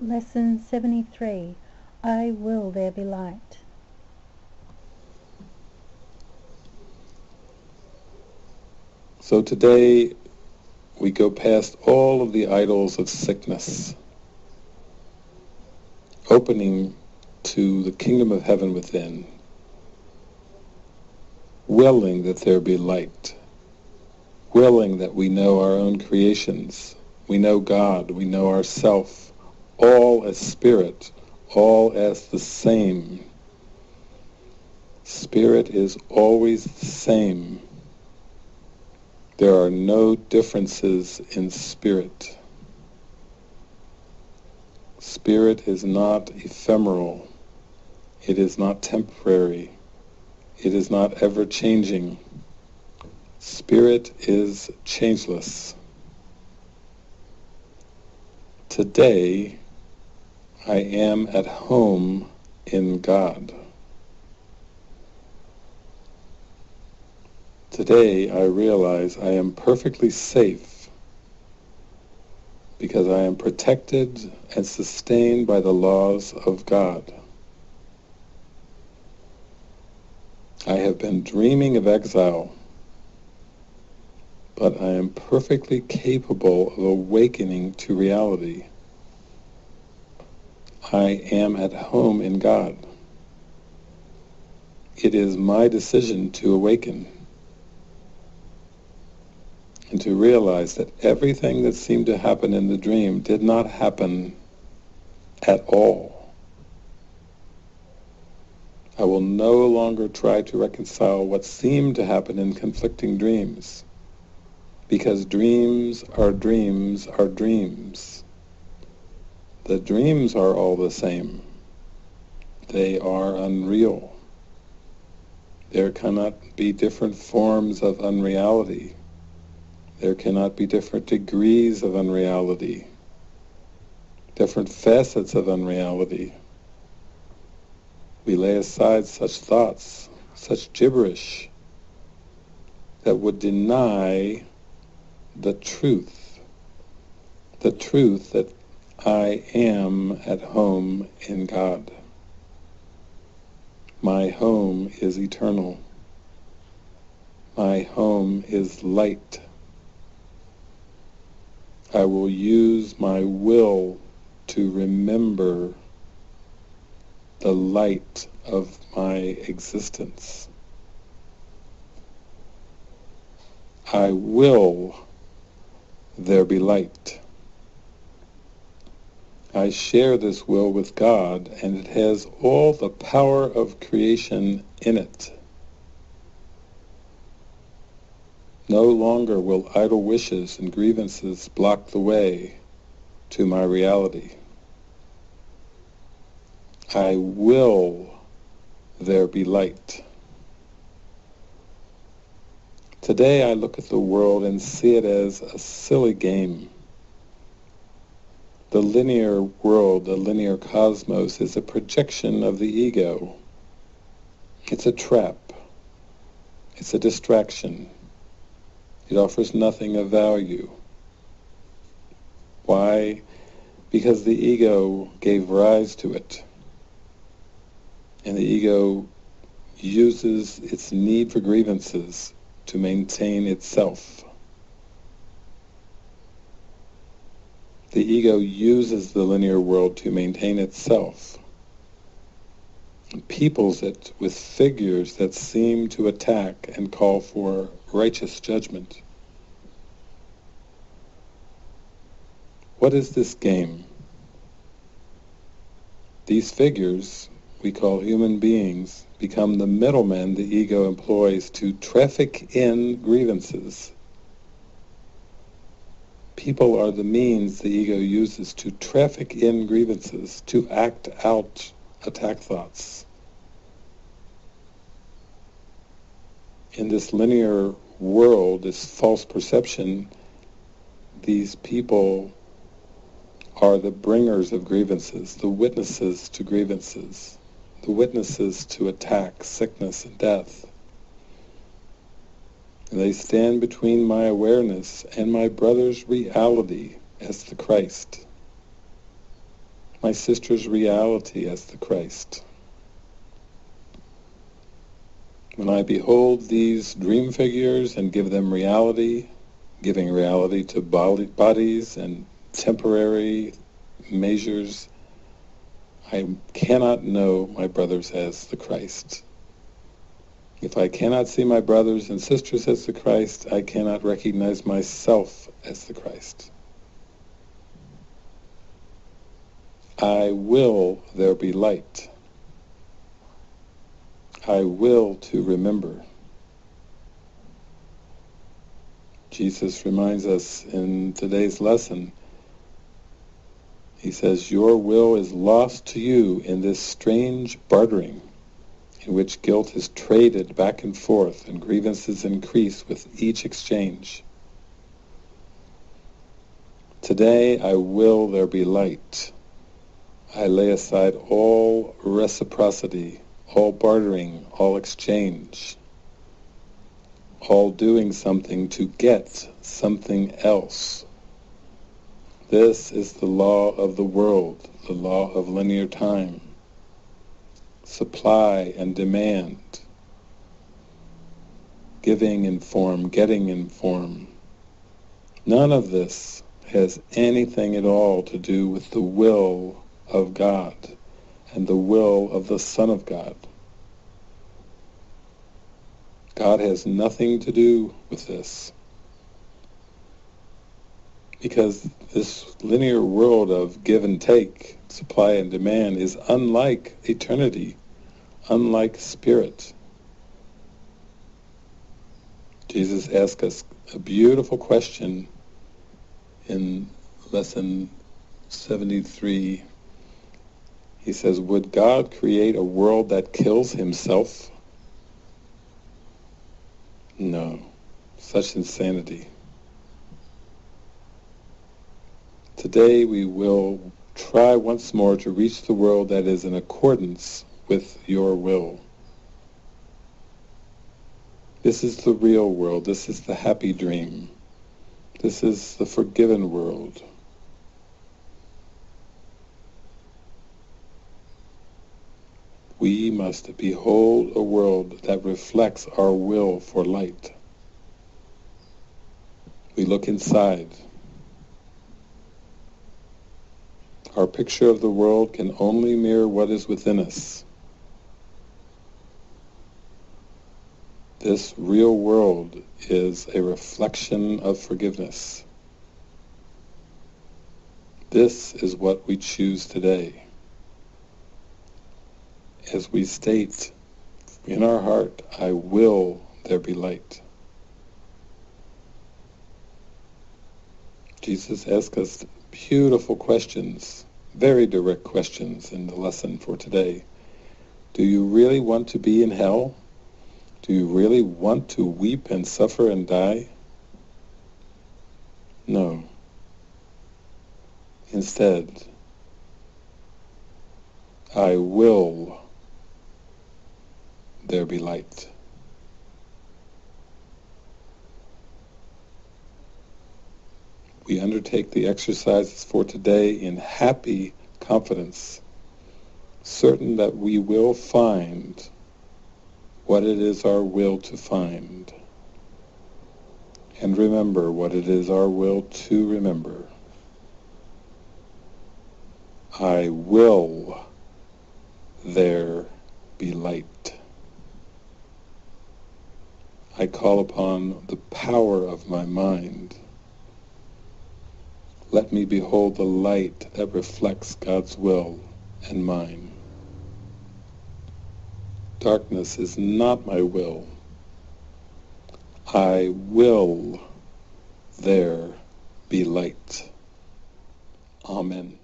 Lesson 73. I will there be light. So today we go past all of the idols of sickness, opening to the kingdom of heaven within, willing that there be light, willing that we know our own creations, we know God, we know ourself, all as spirit, all as the same. Spirit is always the same. There are no differences in spirit. Spirit is not ephemeral. It is not temporary. It is not ever-changing. Spirit is changeless. Today, I am at home in God. Today, I realize I am perfectly safe because I am protected and sustained by the laws of God. I have been dreaming of exile, but I am perfectly capable of awakening to reality. I am at home in God. It is my decision to awaken and to realize that everything that seemed to happen in the dream did not happen at all. I will no longer try to reconcile what seemed to happen in conflicting dreams, because dreams are dreams are dreams. The dreams are all the same. They are unreal. There cannot be different forms of unreality. There cannot be different degrees of unreality, different facets of unreality. We lay aside such thoughts, such gibberish, that would deny the truth that I am at home in God. My home is eternal. My home is light. I will use my will to remember the light of my existence. I will there be light. I share this will with God, and it has all the power of creation in it. No longer will idle wishes and grievances block the way to my reality. I will there be light. Today I look at the world and see it as a silly game. The linear world, the linear cosmos, is a projection of the ego. It's a trap. It's a distraction. It offers nothing of value. Why? Because the ego gave rise to it. And the ego uses its need for grievances to maintain itself. The ego uses the linear world to maintain itself, and peoples it with figures that seem to attack and call for righteous judgment. What is this game? These figures, we call human beings, become the middlemen the ego employs to traffic in grievances. People are the means the ego uses to traffic in grievances, to act out attack thoughts. In this linear world, this false perception, these people are the bringers of grievances, the witnesses to grievances, the witnesses to attack, sickness, and death. And they stand between my awareness and my brother's reality as the Christ. my sister's reality as the Christ. When I behold these dream figures and give them reality, giving reality to bodies and temporary measures, I cannot know my brothers as the Christ. If I cannot see my brothers and sisters as the Christ, I cannot recognize myself as the Christ. I will there be light. I will to remember. Jesus reminds us in today's lesson, he says, your will is lost to you in this strange bartering in which guilt is traded back and forth and grievances increase with each exchange. Today I will there be light. I lay aside all reciprocity, all bartering, all exchange, all doing something to get something else. This is the law of the world, the law of linear time. Supply and demand, giving in form, getting in form. None of this has anything at all to do with the will of God and the will of the Son of God. God has nothing to do with this, because this linear world of give and take, supply and demand, is unlike eternity, unlike spirit. Jesus asked us a beautiful question in lesson 73. He says, would God create a world that kills himself? No, such insanity. Today we will try once more to reach the world that is in accordance with your will. This is the real world. This is the happy dream. This is the forgiven world. We must behold a world that reflects our will for light. We look inside. Our picture of the world can only mirror what is within us. This real world is a reflection of forgiveness. This is what we choose today. As we state in our heart, I will there be light. Jesus asked us beautiful questions, very direct questions in the lesson for today. Do you really want to be in hell? Do you really want to weep and suffer and die? No. Instead, I will there be light. We undertake the exercises for today in happy confidence, certain that we will find what it is our will to find, and remember what it is our will to remember. I will there be light. I call upon the power of my mind. Let me behold the light that reflects God's will and mine. Darkness is not my will. I will there be light. Amen.